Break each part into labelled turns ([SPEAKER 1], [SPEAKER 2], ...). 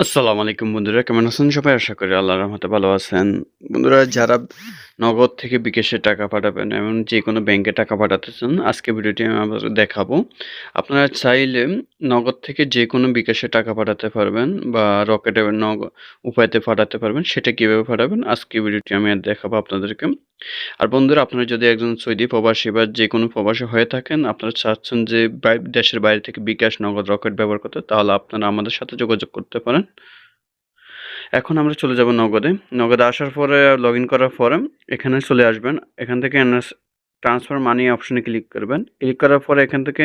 [SPEAKER 1] আসসালামু আলাইকুম বন্ধুরা, কেমন আছেন সবাই? আশা করি আল্লাহর রহমতে ভালো আছেন। বন্ধুরা, যারা নগদ থেকে বিকাশে টাকা পাঠাবেন এমন যেকোনো ব্যাংকে টাকা পাঠাতে চান, আজকে ভিডিওটি আমি আপনাদের দেখাবো। আপনারা চাইলে নগদ থেকে যেকোনো বিকাশে টাকা পাঠাতে পারবেন বা রকেটে উপায়তে পাঠাতে পারবেন। সেটা কিভাবে পাঠাবেন আজকে ভিডিওটি আমি দেখাবো আপনাদেরকে। আর বন্ধুরা, আপনারা যদি একজন সৌদি প্রবাসী বা যেকোনো প্রবাসী হয়ে থাকেন, আপনারা চাচ্ছেন যে দেশের বাইরে থেকে বিকাশ, নগদ, রকেট ব্যবহার করতে, তাহলে আপনারা আমাদের সাথে যোগাযোগ করতে পারেন। এখন আমরা চলে যাব নগদে। নগদে আসার পরে লগইন করার পরে এখানে চলে আসবেন। এখান থেকে ট্রান্সফার মানি অপশনে ক্লিক করবেন। ক্লিক করার পরে এখান থেকে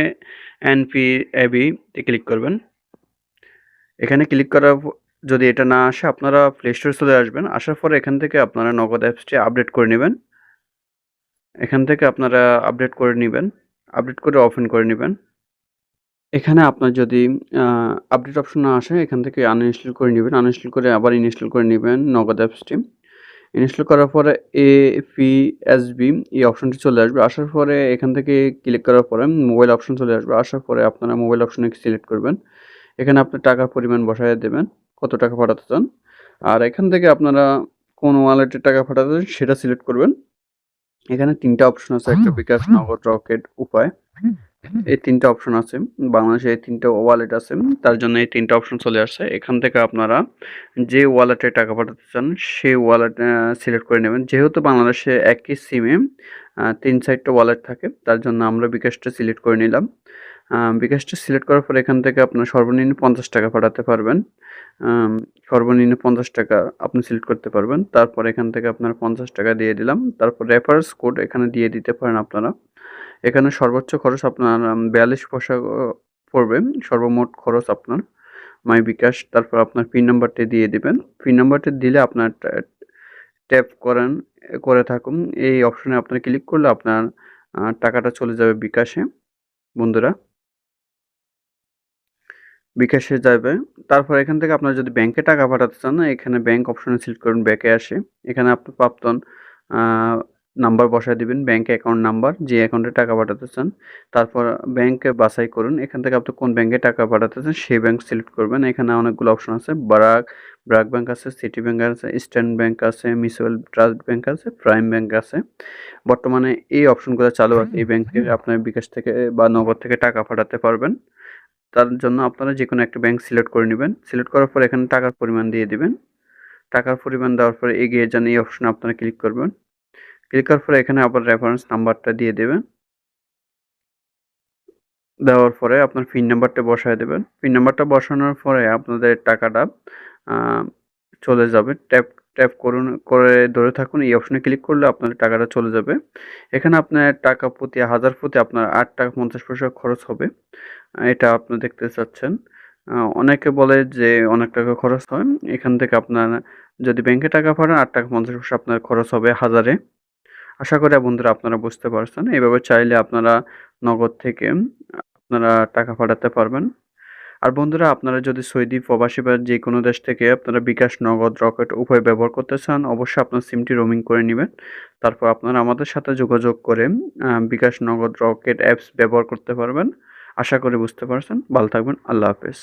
[SPEAKER 1] এনপিএবি তে ক্লিক করবেন। এখানে ক্লিক করার যদি এটা না আসে, আপনারা প্লে স্টোরে চলে আসবেন। আসার পরে এখান থেকে আপনারা নগদ অ্যাপসটি আপডেট করে নেবেন। এখান থেকে আপনারা আপডেট করে নেবেন। আপডেট করে ওপেন করে নেবেন। এখানে আপনার যদি আপডেট অপশন না আসে, এখান থেকে আনইনস্টল করে নেবেন। আনইনস্টল করে আবার ইনস্টল করে নেবেন নগদ অ্যাপসটি। ইনস্টল করার পরে এপিএসবি এই অপশনটি চলে আসবে। আসার পরে এখান থেকে ক্লিক করার পরে মোবাইল অপশন চলে আসবে। আসার পরে আপনারা মোবাইল অপশনে সিলেক্ট করবেন। এখানে আপনার টাকার পরিমাণ বসায় দেবেন, কত টাকা পাঠাতে চান। আর এখান থেকে আপনারা কোন ওয়ালেটে টাকা পাঠাতে চান সেটা সিলেক্ট করবেন। এখানে ৩ টা অপশন আছে, একটা বিকাশ, নগদ, রকেট, উপায়। এই ৩ টা অপশন আছে। বাংলাদেশে এই ৩ টা ওয়ালেট আছে। তার জন্য এই ৩ টা অপশন চলে আসছে। এখান থেকে আপনারা যে ওয়ালেটে টাকা পাঠাতে চান সেই ওয়ালেট সিলেক্ট করে নেবেন। যেহেতু বাংলাদেশে একই সিমে ৩-৪ টা ওয়ালেট থাকে, তার জন্য আমরা বিকাশটা সিলেক্ট করে নিলাম। বিকাশটা সিলেক্ট করার পর এখান থেকে আপনার সর্বনিম্ন ৫০ টাকা পাঠাতে পারবেন। সর্বনিম্ন ৫০ টাকা আপনি সিলেক্ট করতে পারবেন। তারপর এখান থেকে আপনার ৫০ টাকা দিয়ে দিলাম। তারপর রেফারেন্স কোড এখানে দিয়ে দিতে পারেন আপনারা। এখানে সর্বোচ্চ খরচ আপনার ৪২ পয়সা পড়বে। সর্বমোট খরচ আপনার মাই বিকাশ। তারপর আপনার পিন নাম্বারটি দিয়ে দিবেন। পিন নাম্বারটি দিলে আপনার ট্যাপ করে থাকুন। এই অপশনে আপনার ক্লিক করলে আপনার টাকাটা চলে যাবে বিকাশে। বন্ধুরা, বিকাশে যাবে। তারপর এখান থেকে আপনারা যদি ব্যাংকে টাকা পাঠাতে চান, এখানে ব্যাংক অপশনে সিলেক্ট করুন, ব্যাকে আসে। এখানে আপনার প্রাপ্তন আ নাম্বার বসায় দিবেন, ব্যাংক অ্যাকাউন্ট নাম্বার, যে অ্যাকাউন্টে টাকা পাঠাতে চান। তারপর ব্যাংকে বাছাই করুন। এখান থেকে আপনি কোন ব্যাংকে টাকা পাঠাতে চান সেই ব্যাংক সিলেক্ট করবেন। এখানে অনেকগুলো অপশন আছে। ব্র্যাক ব্যাংক আছে, সিটি ব্যাংক আছে, ইস্টার্ন ব্যাংক আছে, মিউচুয়াল ট্রাস্ট ব্যাংক আছে, প্রাইম ব্যাংক আছে। বর্তমানে এই অপশনগুলো চালু আছে। এই ব্যাংকে আপনার বিকাশ থেকে বা নগদ থেকে টাকা পাঠাতে পারবেন। তার জন্য আপনারা যেকোনো একটা ব্যাংক সিলেক্ট করে নিবেন। সিলেক্ট করার পর এখানে টাকার পরিমাণ দিয়ে দিবেন। টাকার পরিমাণ দেওয়ার পরে এগিয়ে যান, এই অপশনে আপনারা ক্লিক করবেন। ক্লিক করার পরে এখানে আবার রেফারেন্স নাম্বারটা দিয়ে দেবেন। দেওয়ার পরে আপনার পিন নাম্বারটা বসায় দেবেন। পিন নাম্বারটা বসানোর পরে আপনাদের টাকাটা আ চলে যাবে। ট্যাপ করে ধরে থাকুন। এই অপশনে ক্লিক করলে আপনাদের টাকাটা চলে যাবে। এখানে আপনার টাকা প্রতি ১০০০ প্রতি আপনার ৳৮.৫০ খরচ হবে। এটা আপনি দেখতে চাচ্ছেন। অনেকে বলে যে অনেক টাকা খরচ হয়। এখান থেকে আপনার যদি ব্যাংকে টাকা পাঠান ৳৮.৫০ আপনার খরচ হবে ১০০০ এ। আশা করি বন্ধুরা আপনারা বুঝতে পারছেন। এভাবে চাইলে আপনারা নগদ থেকে আপনারা টাকা পাঠাতে পারবেন। আর বন্ধুরা, আপনারা যদি সৌদি প্রবাসী বা যেকোনো দেশ থেকে আপনারা বিকাশ, নগদ, রকেট উভয় ব্যবহার করতে চান, অবশ্যই আপনার সিমটি রোমিং করে নিবেন। তারপর আপনারা আমাদের সাথে যোগাযোগ করে বিকাশ, নগদ, রকেট অ্যাপস ব্যবহার করতে পারবেন। আশা করি বুঝতে পারছেন। ভালো থাকবেন। আল্লাহ হাফেজ।